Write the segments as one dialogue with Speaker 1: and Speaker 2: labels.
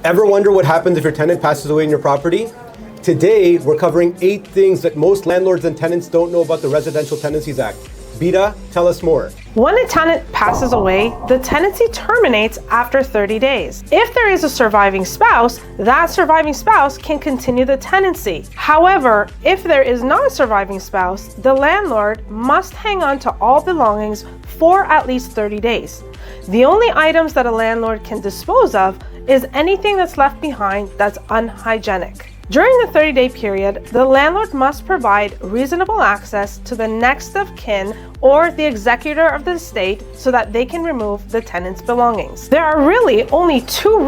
Speaker 1: Ever wonder what happens if your tenant passes away in your property? Today, we're covering 8 things that most landlords and tenants don't know about the Residential Tenancies Act. Bita, tell us more.
Speaker 2: When a tenant passes away, the tenancy terminates after 30 days. If there is a surviving spouse, that surviving spouse can continue the tenancy. However, if there is not a surviving spouse, the landlord must hang on to all belongings for at least 30 days. The only items that a landlord can dispose of is anything that's left behind that's unhygienic. During the 30-day period, the landlord must provide reasonable access to the next of kin or the executor of the estate so that they can remove the tenant's belongings. There are really only 2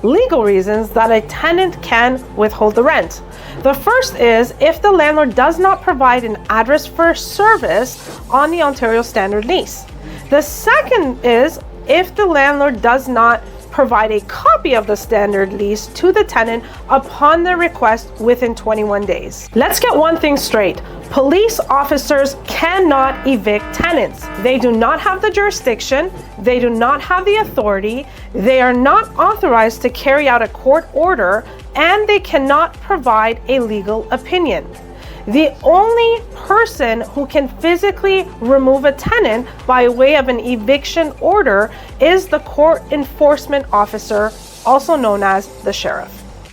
Speaker 2: legal reasons, that a tenant can withhold the rent. The first is if the landlord does not provide an address for service on the Ontario Standard Lease. The second is if the landlord does not provide a copy of the standard lease to the tenant upon their request within 21 days. Let's get one thing straight. Police officers cannot evict tenants. They do not have the jurisdiction, they do not have the authority, they are not authorized to carry out a court order, and they cannot provide a legal opinion. The only person who can physically remove a tenant by way of an eviction order is the court enforcement officer, also known as the sheriff.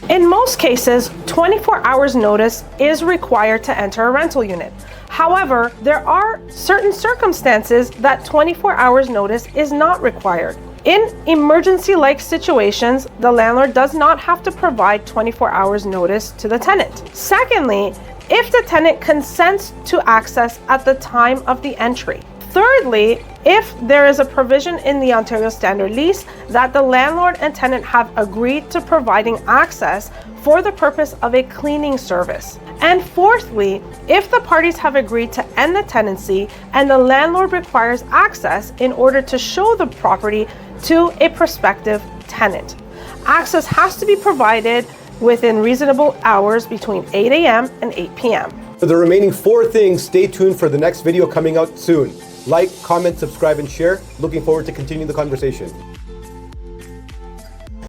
Speaker 2: In most cases, 24 hours notice is required to enter a rental unit. However, there are certain circumstances that 24 hours notice is not required. In emergency-like situations, the landlord does not have to provide 24 hours notice to the tenant. Secondly, if the tenant consents to access at the time of the entry. Thirdly, if there is a provision in the Ontario Standard Lease that the landlord and tenant have agreed to providing access for the purpose of a cleaning service. And fourthly, if the parties have agreed to end the tenancy and the landlord requires access in order to show the property to a prospective tenant. Access has to be provided within reasonable hours between 8 a.m. and 8 p.m.
Speaker 1: For the remaining 4 things, stay tuned for the next video coming out soon. Like, comment, subscribe, and share. Looking forward to continuing the conversation.